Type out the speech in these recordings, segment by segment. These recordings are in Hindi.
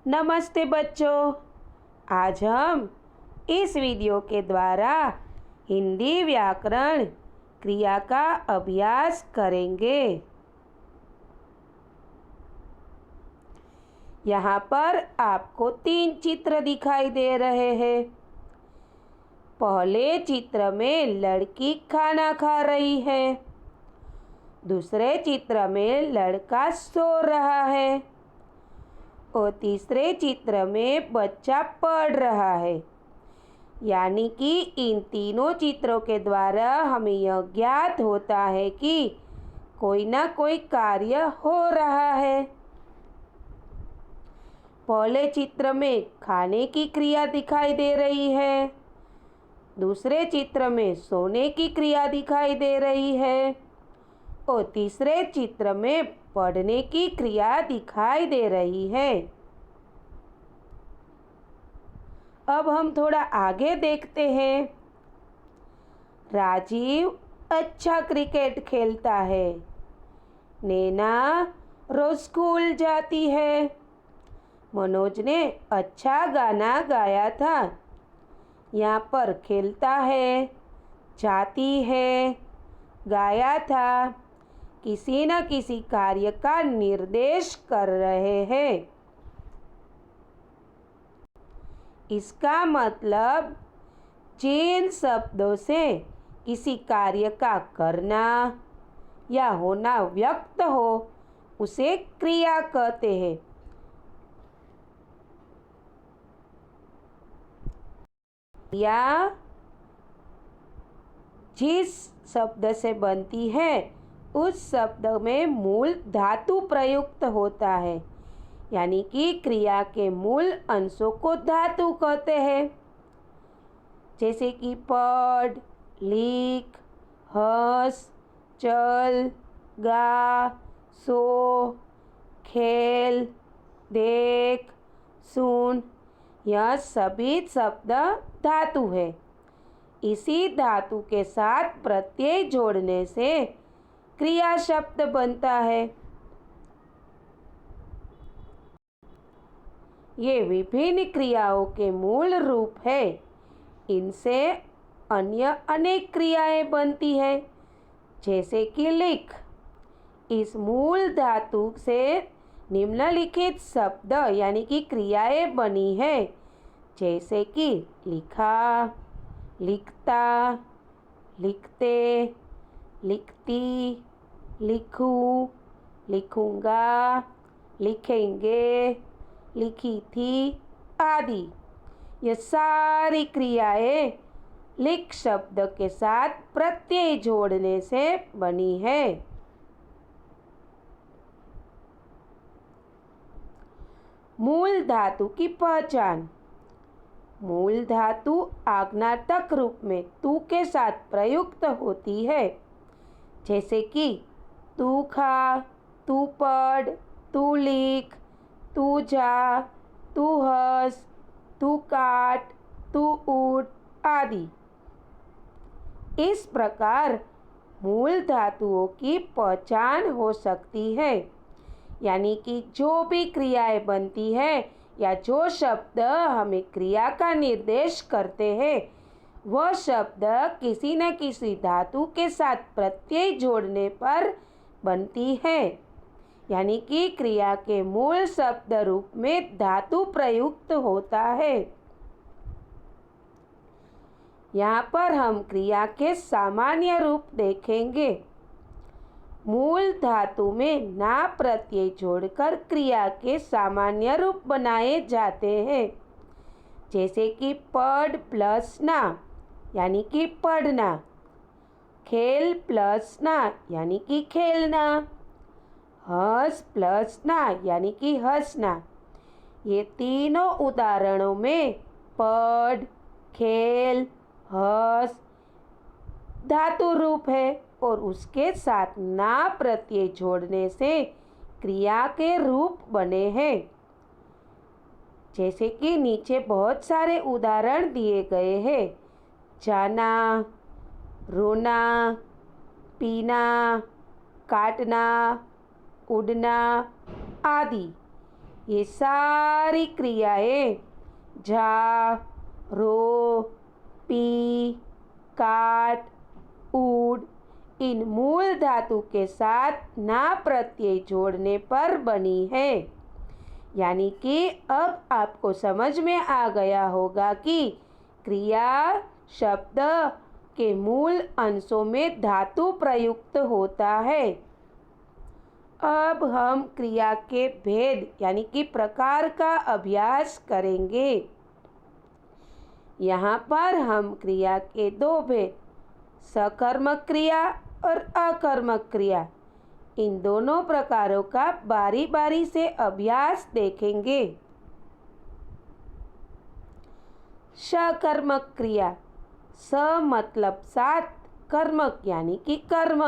नमस्ते बच्चों। आज हम इस वीडियो के द्वारा हिंदी व्याकरण क्रिया का अभ्यास करेंगे। यहाँ पर आपको 3 चित्र दिखाई दे रहे हैं। पहले चित्र में लड़की खाना खा रही है। दूसरे चित्र में लड़का सो रहा है और तीसरे चित्र में बच्चा पढ़ रहा है। यानी कि इन तीनों चित्रों के द्वारा हमें यह ज्ञात होता है कि कोई ना कोई कार्य हो रहा है। पहले चित्र में खाने की क्रिया दिखाई दे रही है, दूसरे चित्र में सोने की क्रिया दिखाई दे रही है और तीसरे चित्र में पढ़ने की क्रिया दिखाई दे रही है। अब हम थोड़ा आगे देखते हैं। राजीव अच्छा क्रिकेट खेलता है। नैना रोज स्कूल जाती है। मनोज ने अच्छा गाना गाया था। यहाँ पर खेलता है, जाती है, गाया था, किसी न किसी कार्य का निर्देश कर रहे हैं। इसका मतलब जिन शब्दों से किसी कार्य का करना या होना व्यक्त हो उसे क्रिया कहते हैं। क्रिया जिस शब्द से बनती है उस शब्द में मूल धातु प्रयुक्त होता है। यानी कि क्रिया के मूल अंशों को धातु कहते हैं। जैसे कि पढ़, लिख, हंस, चल, गा, सो, खेल, देख, सुन, यह सभी शब्द धातु है। इसी धातु के साथ प्रत्यय जोड़ने से क्रिया शब्द बनता है। ये विभिन्न क्रियाओं के मूल रूप है। इनसे अन्य अनेक क्रियाएं बनती है। जैसे कि लिख। इस मूल धातु से निम्नलिखित शब्द यानी कि क्रियाएं बनी है। जैसे कि लिखा, लिखता, लिखते, लिखती, लिखूं, लिखूंगा, लिखेंगे, लिखी थी आदि। ये सारी क्रियाएं लिख शब्द के साथ प्रत्यय जोड़ने से बनी है। मूल धातु की पहचान। मूल धातु आज्ञार्थक रूप में तू के साथ प्रयुक्त होती है। जैसे कि तू खा, तू पढ़, तू लिख, तू जा, तू हंस, तू काट, तू उठ आदि। इस प्रकार मूल धातुओं की पहचान हो सकती है। यानी कि जो भी क्रियाएं बनती है या जो शब्द हमें क्रिया का निर्देश करते हैं वह शब्द किसी न किसी धातु के साथ प्रत्यय जोड़ने पर बनती है। यानी कि क्रिया के मूल शब्द रूप में धातु प्रयुक्त होता है। यहाँ पर हम क्रिया के सामान्य रूप देखेंगे। मूल धातु में ना प्रत्यय जोड़कर क्रिया के सामान्य रूप बनाए जाते हैं। जैसे कि पढ़ प्लस ना यानी कि पढ़ना, खेल प्लस ना यानी कि खेलना, हंस प्लस ना यानी कि हंसना। ये तीनों उदाहरणों में पढ़, खेल, हंस धातु रूप है और उसके साथ ना प्रत्यय जोड़ने से क्रिया के रूप बने हैं। जैसे कि नीचे बहुत सारे उदाहरण दिए गए हैं। जाना, रोना, पीना, काटना, उड़ना आदि। ये सारी क्रियाएं जा, रो, पी, काट, उड़ इन मूल धातु के साथ ना प्रत्यय जोड़ने पर बनी है। यानी कि अब आपको समझ में आ गया होगा कि क्रिया शब्द के मूल अंशों में धातु प्रयुक्त होता है। अब हम क्रिया के भेद यानी कि प्रकार का अभ्यास करेंगे। यहाँ पर हम क्रिया के दो भेद, सकर्मक क्रिया और अकर्मक क्रिया, इन दोनों प्रकारों का बारी बारी से अभ्यास देखेंगे। सकर्मक क्रिया, स मतलब साथ, कर्मक यानी कि कर्म।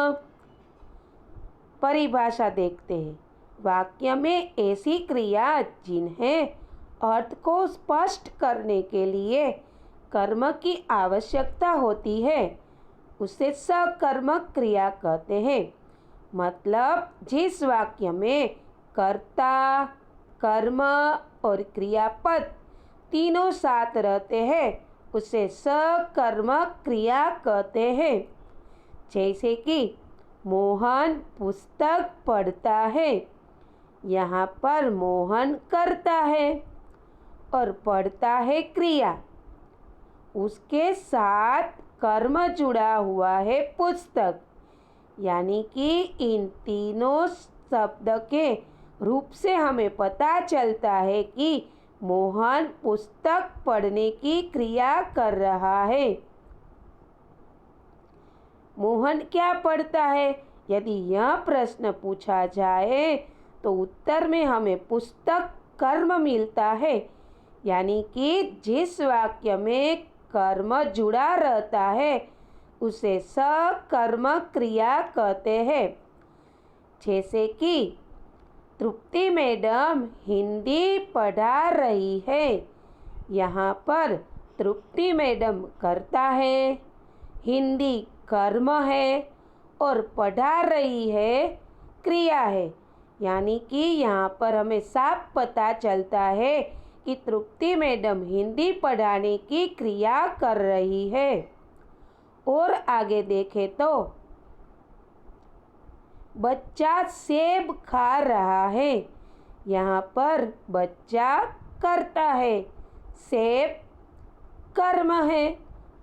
परिभाषा देखते हैं। वाक्य में ऐसी क्रिया जिन्हें अर्थ को स्पष्ट करने के लिए कर्म की आवश्यकता होती है उसे सकर्मक क्रिया कहते हैं। मतलब जिस वाक्य में कर्ता, कर्म और क्रियापद तीनों साथ रहते हैं उसे सकर्मक क्रिया कहते हैं। जैसे कि मोहन पुस्तक पढ़ता है, यहाँ पर मोहन करता है और पढ़ता है क्रिया, उसके साथ कर्म जुड़ा हुआ है पुस्तक। यानी कि इन तीनों शब्द के रूप से हमें पता चलता है कि मोहन पुस्तक पढ़ने की क्रिया कर रहा है। मोहन क्या पढ़ता है? यदि यह प्रश्न पूछा जाए तो उत्तर में हमें पुस्तक कर्म मिलता है। यानी कि जिस वाक्य में कर्म जुड़ा रहता है उसे सकर्मक क्रिया कहते हैं। जैसे कि तृप्ति मैडम हिंदी पढ़ा रही है, यहाँ पर तृप्ति मैडम करता है, हिंदी कर्म है और पढ़ा रही है क्रिया है। यानी कि यहाँ पर हमें साफ पता चलता है कि तृप्ति मैडम हिंदी पढ़ाने की क्रिया कर रही है। और आगे देखें तो बच्चा सेब खा रहा है, यहाँ पर बच्चा करता है, सेब कर्म है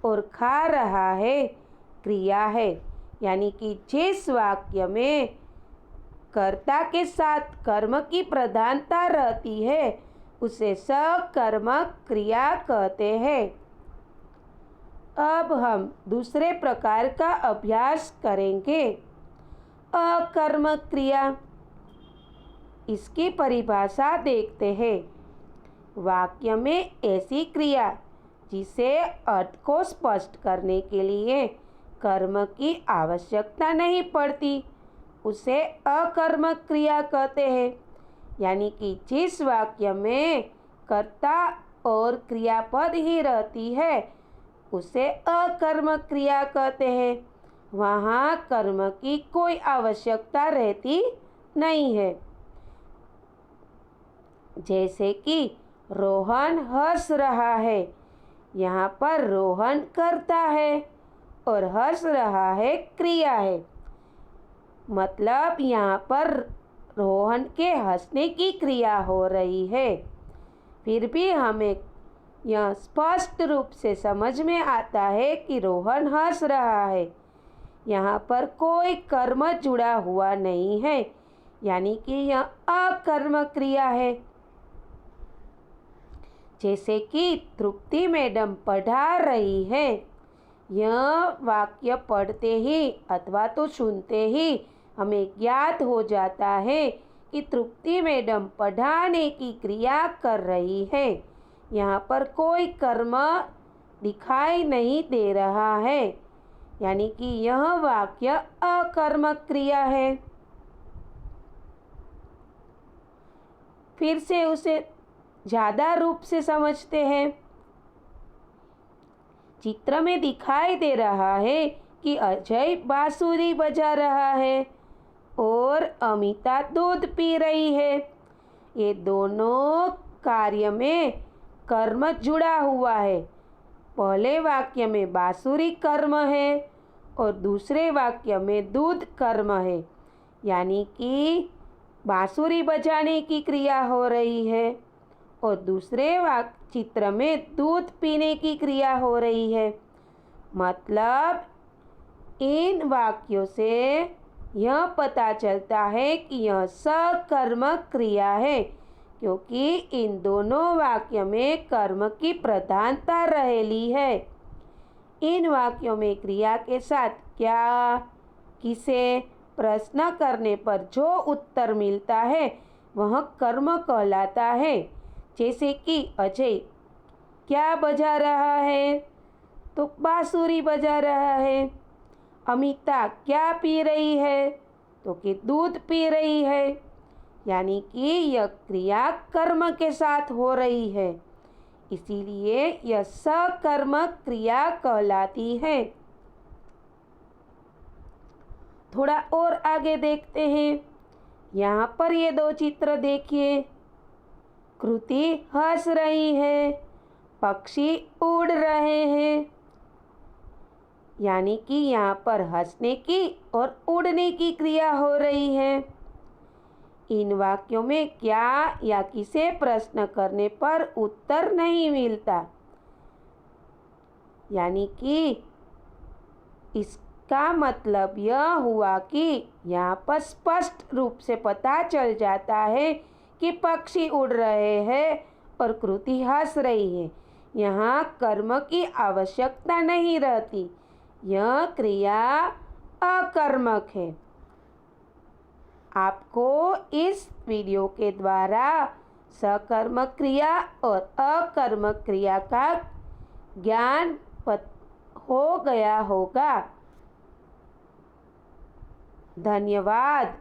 और खा रहा है क्रिया है। यानी कि जिस वाक्य में कर्ता के साथ कर्म की प्रधानता रहती है उसे सकर्मक क्रिया कहते हैं। अब हम दूसरे प्रकार का अभ्यास करेंगे, अकर्मक क्रिया। इसकी परिभाषा देखते हैं। वाक्य में ऐसी क्रिया जिसे अर्थ को स्पष्ट करने के लिए कर्म की आवश्यकता नहीं पड़ती उसे अकर्मक क्रिया कहते हैं। यानी कि जिस वाक्य में कर्ता और क्रियापद ही रहती है उसे अकर्मक क्रिया कहते हैं। वहाँ कर्म की कोई आवश्यकता रहती नहीं है। जैसे कि रोहन हंस रहा है, यहाँ पर रोहन करता है और हंस रहा है क्रिया है। मतलब यहाँ पर रोहन के हंसने की क्रिया हो रही है। फिर भी हमें यह स्पष्ट रूप से समझ में आता है कि रोहन हंस रहा है, यहाँ पर कोई कर्म जुड़ा हुआ नहीं है। यानी कि यह अकर्मक क्रिया है। जैसे कि तृप्ति मैडम पढ़ा रही है, यह वाक्य पढ़ते ही अथवा तो सुनते ही हमें ज्ञात हो जाता है कि तृप्ति मैडम पढ़ाने की क्रिया कर रही है। यहाँ पर कोई कर्म दिखाई नहीं दे रहा है। यानी कि यह वाक्य अकर्मक क्रिया है। फिर से उसे ज़्यादा रूप से समझते हैं। चित्र में दिखाई दे रहा है कि अजय बांसुरी बजा रहा है और अमिता दूध पी रही है। ये दोनों कार्य में कर्म जुड़ा हुआ है। पहले वाक्य में बांसुरी कर्म है और दूसरे वाक्य में दूध कर्म है, यानी कि बांसुरी बजाने की क्रिया हो रही है और दूसरे चित्र में दूध पीने की क्रिया हो रही है। मतलब इन वाक्यों से यह पता चलता है कि यह सकर्मक क्रिया है, क्योंकि इन दोनों वाक्यों में कर्म की प्रधानता रहेली है। इन वाक्यों में क्रिया के साथ क्या, किसे प्रश्न करने पर जो उत्तर मिलता है वह कर्म कहलाता है। जैसे कि अजय क्या बजा रहा है, तो बांसुरी बजा रहा है। अमिता क्या पी रही है, तो कि दूध पी रही है, यानी कि यह क्रिया कर्म के साथ हो रही है, इसीलिए यह सकर्मक क्रिया कहलाती है। थोड़ा और आगे देखते हैं। यहाँ पर ये दो चित्र देखिए। कृति हंस रही है, पक्षी उड़ रहे हैं, यानी कि यहाँ पर हंसने की और उड़ने की क्रिया हो रही है। इन वाक्यों में क्या या किसे प्रश्न करने पर उत्तर नहीं मिलता, यानी कि इसका मतलब यह हुआ कि यहाँ पर स्पष्ट रूप से पता चल जाता है कि पक्षी उड़ रहे हैं और कृति हंस रही है। यहाँ कर्म की आवश्यकता नहीं रहती, यह क्रिया अकर्मक है। आपको इस वीडियो के द्वारा सकर्मक क्रिया और अकर्मक क्रिया का ज्ञान हो गया होगा। धन्यवाद।